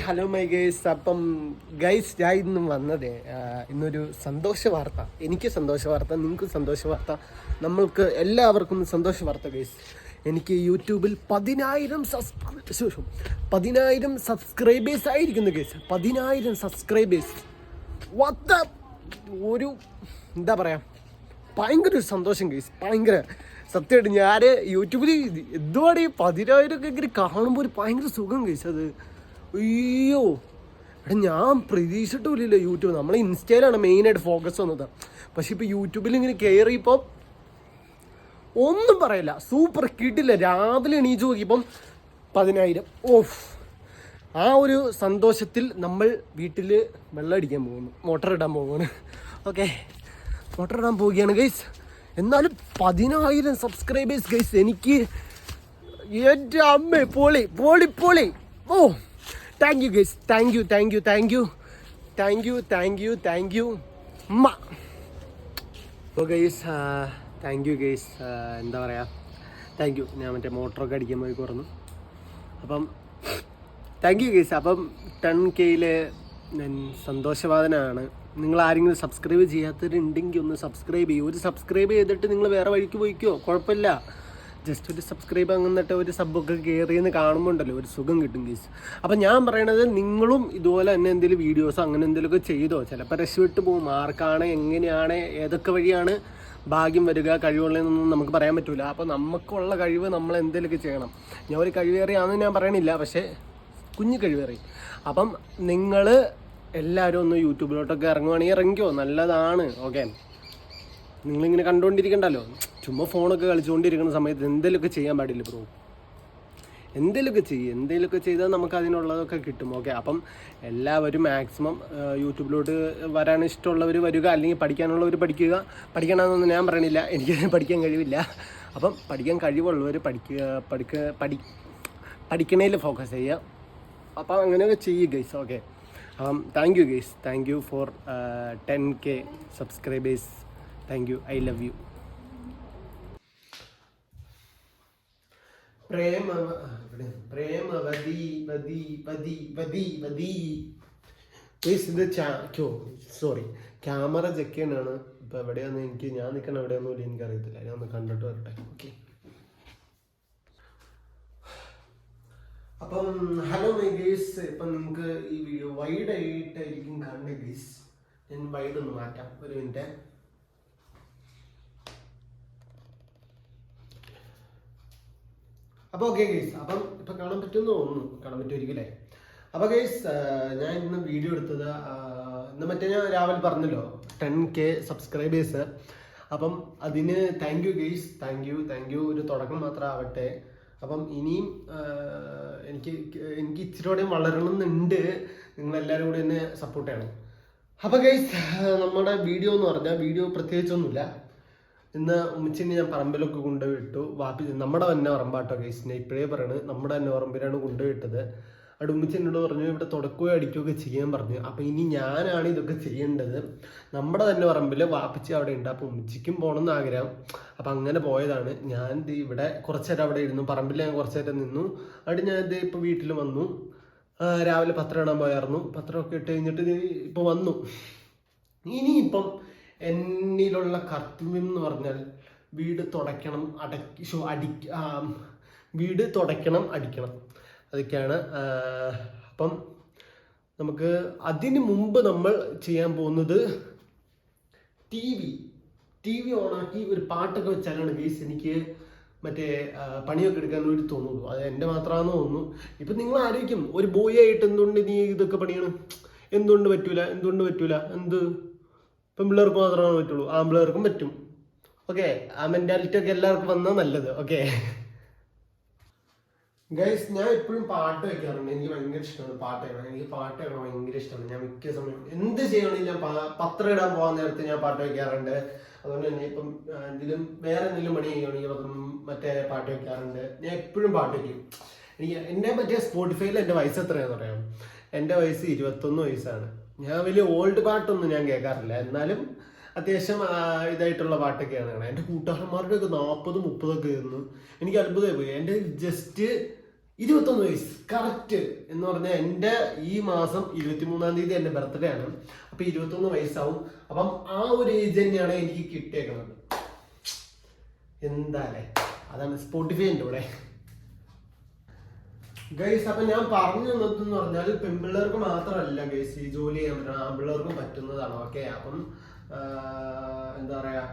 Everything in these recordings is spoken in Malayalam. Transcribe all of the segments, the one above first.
Hello my guys. അപ്പം ഗൈസ്, ഞാൻ ഇന്നും വന്നത് ഇന്നൊരു സന്തോഷ വാർത്ത. എനിക്ക് സന്തോഷ വാർത്ത, നിങ്ങൾക്ക് സന്തോഷ വാർത്ത, നമ്മൾക്ക് എല്ലാവർക്കും സന്തോഷ വാർത്ത ഗൈസ്. എനിക്ക് യൂട്യൂബിൽ 10,000 സബ്സ്ക്രൈബേഴ്സ് ആയിരിക്കുന്നു ഗൈസ്. 10,000 സബ്സ്ക്രൈബേഴ്സ്. ഒരു എന്താ പറയുക, ഭയങ്കര ഒരു സന്തോഷം ഗൈസ്, ഭയങ്കര. സത്യമായിട്ട് ഞാൻ യൂട്യൂബിൽ എന്തുവാണ് ഈ 10,000 ഒക്കെ ഇങ്ങനെ കാണുമ്പോൾ ഒരു ഭയങ്കര സുഖം ഗൈസ്. അത് അയ്യോ എടാ, ഞാൻ പ്രതീക്ഷിച്ചിട്ടില്ല. യൂട്യൂബ് നമ്മൾ ഇൻസ്റ്റയിലാണ് മെയിനായിട്ട് ഫോക്കസ് വന്നത്. പക്ഷെ ഇപ്പോൾ യൂട്യൂബിൽ ഇങ്ങനെ കയറിയപ്പോൾ ഒന്നും പറയില്ല, സൂപ്പർ കിട്ടില്ല. രാവിലെ എണീച്ച് നോക്കിയപ്പം 10,000. ആ ഒരു സന്തോഷത്തിൽ നമ്മൾ വീട്ടിൽ വെള്ളം അടിക്കാൻ പോകുന്നു, മോട്ടർ ഇടാൻ പോകുന്നു. ഓക്കെ, മോട്ടർ ഇടാൻ പോവുകയാണ് ഗൈസ്. എന്നാലും 10,000 സബ്സ്ക്രൈബേഴ്സ് ഗൈസ്. എനിക്ക് എൻ്റെ അമ്മ പൊളി പൊളി പൊളി. Thank you guys, thank you അമ്മ. Guys, thank you guys. എന്താ പറയുക, താങ്ക് യു. ഞാൻ മറ്റേ മോട്ടറൊക്കെ അടിക്കാൻ പോയി കുറഞ്ഞു. അപ്പം താങ്ക് യു ഗൈസ്. അപ്പം 10K ഞാൻ സന്തോഷവാദനാണ്. നിങ്ങൾ ആരെങ്കിലും സബ്സ്ക്രൈബ് ചെയ്യാത്തവരുണ്ടെങ്കിൽ ഒന്ന് സബ്സ്ക്രൈബ് ചെയ്യൂ. ഒരു സബ്സ്ക്രൈബ് ചെയ്തിട്ട് നിങ്ങൾ വേറെ വഴിക്ക് പോയിക്കോ, കുഴപ്പമില്ല. ജസ്റ്റ് ഒരു സബ്സ്ക്രൈബ് എന്നിട്ട് ഒരു സബ്ബൊക്കെ കയറിയെന്ന് കാണുമ്പോൾ ഉണ്ടല്ലോ ഒരു സുഖം കിട്ടും ഗീസ്. അപ്പം ഞാൻ പറയണത്, നിങ്ങളും ഇതുപോലെ തന്നെ എന്തെങ്കിലും വീഡിയോസോ അങ്ങനെ എന്തെങ്കിലുമൊക്കെ ചെയ്തോ. ചിലപ്പോൾ രക്ഷപ്പെട്ട് പോകും. ആർക്കാണ്, എങ്ങനെയാണ്, ഏതൊക്കെ വഴിയാണ് ഭാഗ്യം വരിക, കഴിവുള്ളതെന്നൊന്നും നമുക്ക് പറയാൻ പറ്റില്ല. അപ്പോൾ നമുക്കുള്ള കഴിവ് നമ്മൾ എന്തെങ്കിലുമൊക്കെ ചെയ്യണം. ഞാൻ ഒരു കഴിവേറിയാണെന്ന് ഞാൻ പറയണില്ല, പക്ഷേ കുഞ്ഞു കഴിവേറി. അപ്പം നിങ്ങൾ എല്ലാവരും ഒന്ന് യൂട്യൂബിലോട്ടൊക്കെ ഇറങ്ങുവാണെങ്കിൽ ഇറങ്ങിക്കോ, നല്ലതാണ്. ഓക്കെ, നിങ്ങളിങ്ങനെ കണ്ടുകൊണ്ടിരിക്കണ്ടല്ലോ, ചുമ്മാ ഫോണൊക്കെ കളിച്ചുകൊണ്ടിരിക്കുന്ന സമയത്ത് എന്തെങ്കിലുമൊക്കെ ചെയ്യാൻ പാടില്ല ബ്രോ. എന്തെങ്കിലുമൊക്കെ ചെയ്താൽ നമുക്ക് അതിനുള്ളതൊക്കെ കിട്ടും. ഓക്കെ, അപ്പം എല്ലാവരും മാക്സിമം യൂട്യൂബിലോട്ട് വരാൻ ഇഷ്ടമുള്ളവർ വരിക, അല്ലെങ്കിൽ പഠിക്കാനുള്ളവർ പഠിക്കുക. പഠിക്കണമെന്നൊന്നും ഞാൻ പറയണില്ല, എനിക്ക് പഠിക്കാൻ കഴിവില്ല. അപ്പം പഠിക്കാൻ കഴിവുള്ളവർ പഠിക്കണേൽ ഫോക്കസ് ചെയ്യുക. അപ്പം അങ്ങനെയൊക്കെ ചെയ്യുക ഗൈസ്. ഓക്കെ, അപ്പം thank you guys, thank you for 10K subscribers. Thank you, I love you. Sorry, camera check ചെയ്യാനാണ്. ഇപ്പം എവിടെയാന്ന് ഞാൻ നിൽക്കണം എവിടെയാണെന്നില്ല, എനിക്കറിയത്തില്ല. ഞാൻ ഒന്ന് കണ്ടിട്ട് വരട്ടെ. ഓക്കെ, അപ്പം ഹലോ മൈ ഗേസ്. ഇപ്പം നിങ്ങൾക്ക് ഈ വീഡിയോ വൈഡ് ആയിട്ടായിരിക്കും കാണുന്നത് ഗേസ്. ഞാൻ വൈഡ് ഒന്ന് മാറ്റാം, ഒരു മിനിറ്റ്. അപ്പോൾ ഓക്കെ ഗൈസ്, അപ്പം ഇപ്പം കാണാൻ പറ്റുമെന്ന് തോന്നുന്നു, കാണാൻ പറ്റുമായിരിക്കും അല്ലേ? അപ്പോൾ ഗൈസ്, ഞാൻ ഇന്ന് വീഡിയോ എടുത്തത് ഇന്ന് മറ്റേ ഞാൻ രാവിലെ പറഞ്ഞല്ലോ 10K സബ്സ്ക്രൈബേഴ്സ്. അപ്പം അതിന് thank you guys, thank U. ഒരു തുടക്കം മാത്രം ആവട്ടെ. അപ്പം ഇനിയും എനിക്ക് ഇച്ചിരിയോടെയും വളരണമെന്നുണ്ട്. നിങ്ങളെല്ലാവരും കൂടി എന്നെ സപ്പോർട്ട് ചെയ്യണം. അപ്പോൾ ഗൈസ്, നമ്മുടെ വീഡിയോ എന്ന് പറഞ്ഞാൽ വീഡിയോ പ്രത്യേകിച്ചൊന്നുമില്ല. ഇന്ന് ഉമ്മച്ചിനെ ഞാൻ പറമ്പിലൊക്കെ കൊണ്ടുപോയിട്ടു. വാപ്പി നമ്മുടെ തന്നെ പറമ്പാട്ടോ ഗൈസ്, ഞാൻ ഇപ്പോഴേ പറയണത്, നമ്മുടെ തന്നെ പറമ്പിലാണ് കൊണ്ടുപോയിട്ടത്. അവിടെ ഉമ്മച്ചി എന്നോട് പറഞ്ഞു ഇവിടെ തുടക്കുകയോ അടിക്കുകയൊക്കെ ചെയ്യാൻ പറഞ്ഞു. അപ്പം ഇനി ഞാനാണ് ഇതൊക്കെ ചെയ്യേണ്ടത്. നമ്മുടെ തന്നെ പറമ്പിൽ വാപ്പിച്ചി അവിടെ ഉണ്ട്. അപ്പോൾ ഉമ്മച്ചിക്കും പോകണമെന്ന് ആഗ്രഹം. അപ്പം അങ്ങനെ പോയതാണ്. ഞാൻ ഇവിടെ കുറച്ച് നേരം അവിടെ ഇരുന്നു, പറമ്പിൽ ഞാൻ കുറച്ച് നേരം നിന്നു. അവിടെ ഞാൻ ഇപ്പോൾ വീട്ടിൽ വന്നു. രാവിലെ പത്രം ഇടാൻ പോയായിരുന്നു. പത്രമൊക്കെ ഇട്ട് കഴിഞ്ഞിട്ട് ഇപ്പോൾ വന്നു. ഇനിയിപ്പം എന്നിലുള്ള കർത്തവ്യം എന്ന് പറഞ്ഞാൽ വീട് തുടയ്ക്കണം, അടിക്കണം. അതൊക്കെയാണ്. അപ്പം നമുക്ക് അതിന് മുമ്പ് നമ്മൾ ചെയ്യാൻ പോകുന്നത് ടി വി ഓണാക്കി ഒരു പാട്ടൊക്കെ വെച്ചാലാണ് ഗൈസ് എനിക്ക് മറ്റേ പണിയൊക്കെ എടുക്കാൻ വേണ്ടി തോന്നുള്ളൂ. അത് എൻ്റെ മാത്രമാണെന്ന് തോന്നുന്നു. ഇപ്പം നിങ്ങൾ ആലോചിക്കും, ഒരു ബോയ് ആയിട്ട് എന്തുകൊണ്ട് നീ ഇതൊക്കെ പണിയണം, എന്തുകൊണ്ട് പറ്റൂല? എന്ത് പെൺപിള്ളേർക്ക് മാത്രമാണ് പറ്റുള്ളൂ, ആൺപിള്ളേർക്കും പറ്റും. ഓക്കെ, ആ മെന്റാലിറ്റി ഒക്കെ എല്ലാവർക്കും വന്നാൽ നല്ലത്. ഓക്കെ ഗൈസ്, ഞാൻ എപ്പോഴും പാട്ട് വെക്കാറുണ്ട്. എനിക്ക് ഭയങ്കര ഇഷ്ടമാണ് പാട്ട് കേൾക്കണം. എനിക്ക് പാട്ട് കേൾക്കണം ഭയങ്കര ഇഷ്ടമാണ്. ഞാൻ മിക്ക സമയം എന്ത് ചെയ്യണമെങ്കിലും ഞാൻ പത്രം ഇടാൻ പോകാൻ നേരത്ത് ഞാൻ പാട്ട് വെക്കാറുണ്ട്. അതുകൊണ്ട് തന്നെ ഇപ്പം വേറെ എന്തെങ്കിലും പണി ചെയ്യുകയാണെങ്കിൽ മറ്റേ പാട്ട് വെക്കാറുണ്ട്. ഞാൻ എപ്പോഴും പാട്ട് വയ്ക്കും. എൻ്റെ മറ്റേ സ്പോട്ടിഫൈയിൽ എൻ്റെ വയസ്സ് എത്രയാണെന്ന് പറയാം. എൻ്റെ വയസ്സ് 21 വയസ്സാണ്. ഞാൻ വലിയ ഓൾഡ് പാട്ടൊന്നും ഞാൻ കേൾക്കാറില്ല, എന്നാലും അത്യാവശ്യം ഇതായിട്ടുള്ള പാട്ടൊക്കെയാണ് കാണാൻ. എൻ്റെ കൂട്ടുകാരന്മാരുടെയൊക്കെ 40-30 ആയിരുന്നു. എനിക്ക് അത്ഭുതമായി പോയി. എൻ്റെ ജസ്റ്റ് 21 വയസ്സ് കറക്റ്റ് എന്ന് പറഞ്ഞാൽ എൻ്റെ ഈ മാസം 23-ാം തീയതി എൻ്റെ ബർത്ത്ഡേ ആണ്. അപ്പൊ 21 വയസ്സാവും. അപ്പം ആ ഒരു ഏജ് തന്നെയാണ് എനിക്ക് കിട്ടിയേക്കുന്നത്. എന്താല്ലേ, അതാണ് സ്പോട്ടിഫൈ എൻ്റെ കൂടെ ഗൈസ്. അപ്പൊ ഞാൻ പറഞ്ഞു തന്നതെന്ന് പറഞ്ഞാൽ പെൺപിള്ളേർക്ക് മാത്രമല്ല ഗൈസ് ഈ ജോലി ചെയ്യാൻ പറ്റണം, ആൺപിള്ളേർക്കും പറ്റുന്നതാണ്. ഓക്കെ, അപ്പം എന്താ പറയാ,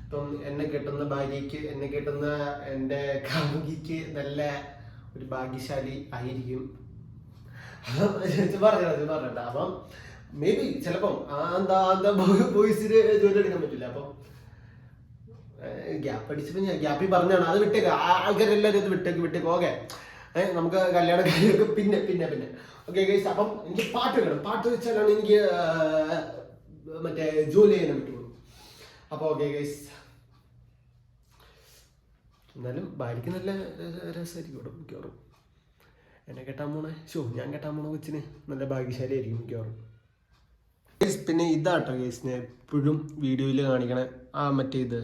ഇപ്പം എന്നെ കെട്ടുന്ന ഭാര്യയ്ക്ക്, എന്നെ കെട്ടുന്ന എൻ്റെ കാമുകിക്ക് നല്ല ഒരു ഭാഗ്യശാലി ആയിരിക്കും. പറഞ്ഞ അപ്പം മേ ബി ചിലപ്പം ബോയ്സിന് ജോലി എടുക്കാൻ പറ്റില്ല. അപ്പം ഗ്യാപ്പ് അടിച്ചപ്പോ ഞാൻ ഗ്യാപ്പിൽ പറഞ്ഞാണ്, അത് വിട്ടേക്ക്, ആൾക്കാരെല്ലാവരും ഇത് വിട്ടേക്ക്. ഓക്കെ, നമുക്ക് കല്യാണ കാര്യമൊക്കെ പിന്നെ പിന്നെ പിന്നെ ഓക്കെ ഗൈസ്. അപ്പം എനിക്ക് പാട്ട് വേണം, പാട്ട് വെച്ചാലാണ് എനിക്ക് മറ്റേ ജോലി ചെയ്യാൻ പറ്റുള്ളൂ. അപ്പൊ ഓക്കെ ഗൈസ്, എന്നാലും ഭാര്യക്ക് നല്ല രസമായിരിക്കും ഇവിടെ മിക്കവാറും. എന്നെ കെട്ടാൻ പോണേ ഞാൻ കെട്ടാൻ പോണ കൊച്ചിന് നല്ല ഭാഗ്യശാലി ആയിരിക്കും മിക്കവാറും. പിന്നെ ഇതാട്ടോ ഗൈസ്, ഞാൻ എപ്പോഴും വീഡിയോയിൽ കാണിക്കണേ മറ്റേ ഇത്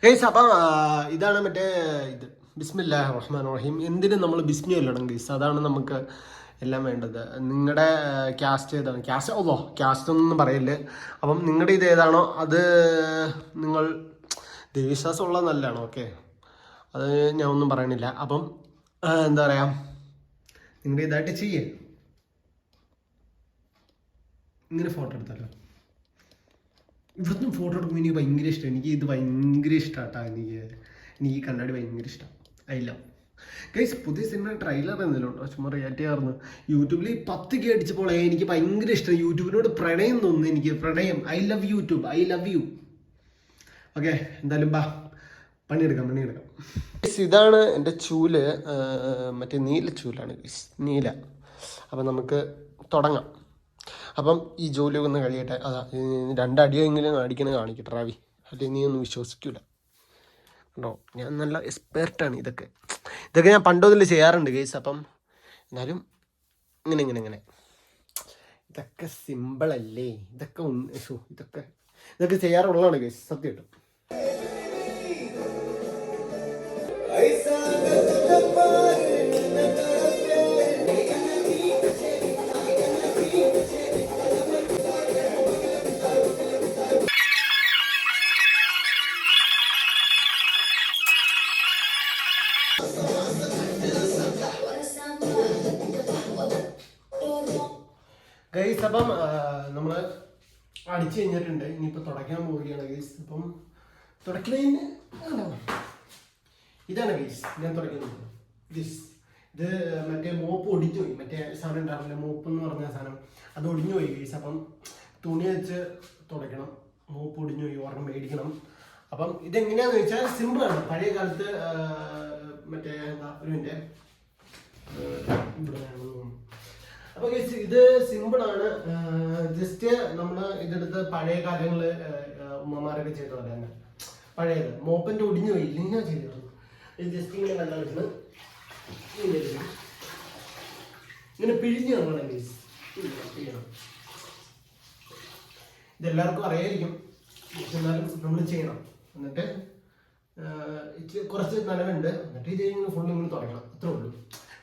ഗൈസ്. അപ്പം ഇതാണ് മറ്റേ ഇത്, ബിസ്മില്ലാഹിർ റഹ്മാനിർ റഹീം. എന്തിനും നമ്മൾ ബിസ്മി ചൊല്ലണം ഗൈസ്, അതാണ് നമുക്ക് എല്ലാം വേണ്ടത്. നിങ്ങളുടെ ക്യാസ്റ്റ് ഏതാണ്, ക്യാസ്റ്റ് ഒന്നും പറയില്ല. അപ്പം നിങ്ങളുടെ ഇത് ഏതാണോ അത് നിങ്ങൾ ദൈവവിശ്വാസം ഉള്ളത് നല്ലതാണ്. ഓക്കെ, അത് ഞാൻ ഒന്നും പറയണില്ല. അപ്പം എന്താ പറയാ, നിങ്ങളുടെ ഇതായിട്ട് ചെയ്യേ. ഇങ്ങനെ ഫോട്ടോ എടുത്താലോ, ഇവിടുന്ന് ഫോട്ടോ എടുക്കുമ്പോൾ എനിക്ക് ഭയങ്കര ഇഷ്ടം. എനിക്ക് ഇത് ഭയങ്കര ഇഷ്ടമാട്ടാ. എനിക്ക് ഈ കണ്ണാടി ഭയങ്കര ഇഷ്ടം. I love guys. പുതിയ സിനിമ ട്രെയിലർ എന്തെങ്കിലും ഉണ്ടോ, ചുമ്മാ റിയാക്ട് ചെയ്യാറുണ്ട്. യൂട്യൂബിൽ 10K അടിച്ചപ്പോൾ എനിക്ക് ഭയങ്കര ഇഷ്ടം. യൂട്യൂബിനോട് പ്രണയം തോന്നുന്നു എനിക്ക്, പ്രണയം. I love YouTube, I love you. Okay, എന്തായാലും പണിയെടുക്കാം. ഇതാണ് എൻ്റെ ചൂല്, മറ്റേ നീല ചൂലാണ് ഗൈസ്, നീല. അപ്പം നമുക്ക് തുടങ്ങാം. അപ്പം ഈ ജോലി ഒന്ന് കഴിയട്ടെ. അതാ 2 അടിയെങ്കിലും അടിക്കണ കാണിക്കട്ടെ റാവി, അല്ലെങ്കിൽ നീ ഒന്നും വിശ്വസിക്കൂല കേട്ടോ. ഞാൻ നല്ല എക്സ്പെർട്ടാണ്. ഇതൊക്കെ ഞാൻ പണ്ടൊന്നില്ല ചെയ്യാറുണ്ട് ഗൈസ്. അപ്പം എന്നാലും ഇങ്ങനെ ഇതൊക്കെ സിമ്പിളല്ലേ, ഇതൊക്കെ ചെയ്യാറുള്ളതാണ് ഗൈസ്, സത്യം കേട്ടോ. ഗൈസ്, അപ്പം നമ്മൾ അടിച്ചു കഴിഞ്ഞിട്ടുണ്ട്. ഇനിയിപ്പോൾ തുടയ്ക്കാൻ പോവുകയാണ് ഗൈസ്. അപ്പം തുടയ്ക്കുന്നതിന് ഇതാണ് ഗൈസ് ഞാൻ തുടയ്ക്കുന്നത്. ഇത് മറ്റേ മോപ്പ് ഒടിഞ്ഞു പോയി. മറ്റേ സാധനം ഉണ്ടാവില്ല, മോപ്പ് എന്ന് പറഞ്ഞ സാധനം, അത് ഒടിഞ്ഞു പോയി ഗൈസ്. അപ്പം തുണി വെച്ച് തുടയ്ക്കണം. മോപ്പ് ഒടിഞ്ഞു പോയി, ഒരെണ്ണം മേടിക്കണം. അപ്പം ഇതെങ്ങനെയാന്ന് വെച്ചാൽ സിമ്പിളാണ്. പഴയ കാലത്ത് മറ്റേ ഒരു മിനിറ്റ് ഇവിടെ വേണമെന്ന്. അപ്പൊ ഇത് സിമ്പിളാണ്. ജസ്റ്റ് നമ്മൾ ഇതെടുത്ത് പഴയ കാലങ്ങളിൽ ഉമ്മമാരൊക്കെ ചെയ്ത പോലെ തന്നെ പഴയത്. മോപ്പൻ്റെ ഒടിഞ്ഞു പോയി, ഇല്ലെങ്കിൽ ഞാൻ ചെയ്തിരുന്നു. ഇത് ജസ്റ്റ് ഇങ്ങനെ വെള്ളം എടുത്ത് ഇങ്ങനെ പിഴിഞ്ഞ് നോക്കണം ഗൈസ്, പിഴിയണം. ഇതെല്ലാവർക്കും അറിയായിരിക്കും, എന്നാലും നമ്മൾ ചെയ്യണം. എന്നിട്ട് കുറച്ച് നനവുണ്ട്, എന്നിട്ട് ഇത് ഫുള്ള് ഇങ്ങനെ തുടങ്ങണം. അത്രേ ഉള്ളൂ,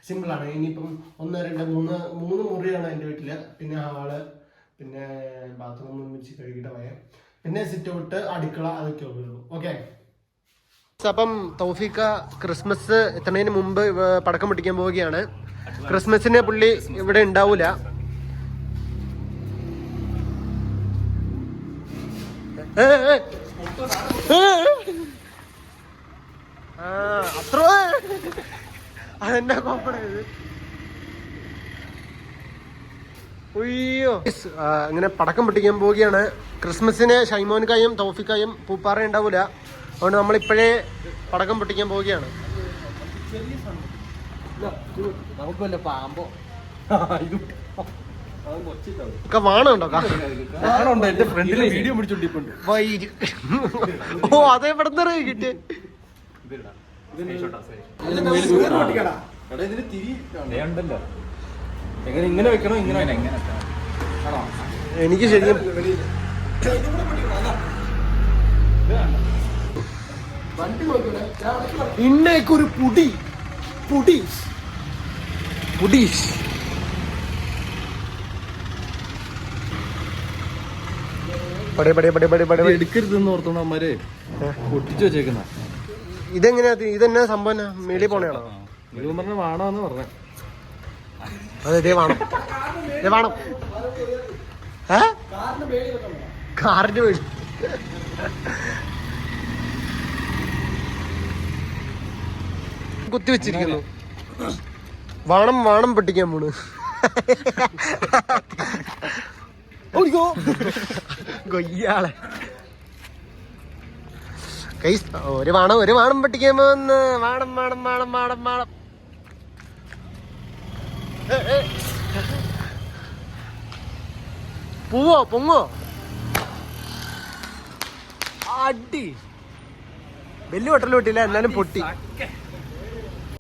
സിമ്പിളാണ്. ഇനിയിപ്പം 1 2 3 മുറിയാണ് എൻ്റെ വീട്ടിൽ. പിന്നെ ഹാള്, പിന്നെ ബാത്റൂം വെച്ച് കഴുകിയിട്ട് പോയ, പിന്നെ സിറ്റ് ഔട്ട്, അടുക്കള, അതൊക്കെ ഉള്ളൂ. ഓക്കെ. അപ്പം തൗഫീഖ ക്രിസ്മസ് എത്തുന്നതിന് മുമ്പ് പടക്കം പൊട്ടിക്കാൻ പോവുകയാണ്. ക്രിസ്മസിന് പുള്ളി ഇവിടെ ഉണ്ടാവൂല. അത്ര അതെന്നാ കോപ്പണത്. അയ്യോ, അങ്ങനെ പടക്കം പൊട്ടിക്കാൻ പോവുകയാണ്. ക്രിസ്മസിന് ഷൈമോൻകായും തൗഫീഖായും പൂപ്പാറ ഉണ്ടാവൂല, അതുകൊണ്ട് നമ്മളിപ്പോഴേ പടക്കം പൊട്ടിക്കാൻ പോവുകയാണ്. ഒക്കെ വാണുണ്ടോ? ഓ, അതേ പെടുന്ന കിട്ടിയ ഇങ്ങനെ വെക്കണോ, ഇങ്ങനെ എനിക്ക് ശരിക്കും ഇന്നേക്കൊരു പുടി പുടി പുടീഷ്. എടുക്കരുതെന്ന് ഓർത്തോണ്ട് അമ്മര് പൊട്ടിച്ചു വെച്ചേക്കുന്ന. ഇതെങ്ങനെയാ ഇതെന്നാ സംഭവം മേളിൽ പോണയാണോ? ഇത് പറഞ്ഞ വാണോന്ന് പറഞ്ഞ. അതെ ഇതേ വേണം കാറിന്റെ മേളിൽ കുത്തി വെച്ചിരിക്കുന്നു. വാണം പൊട്ടിക്കാൻ പോണ്. കൊയ്യാളെ ഒരു വാണം പൊട്ടിക്കാൻ പോന്ന്. വാണം പൂവോ പൊങ്ങോ അടി വലിയ ഹോട്ടലിൽ പൊട്ടില്ല എന്നാലും പൊട്ടി.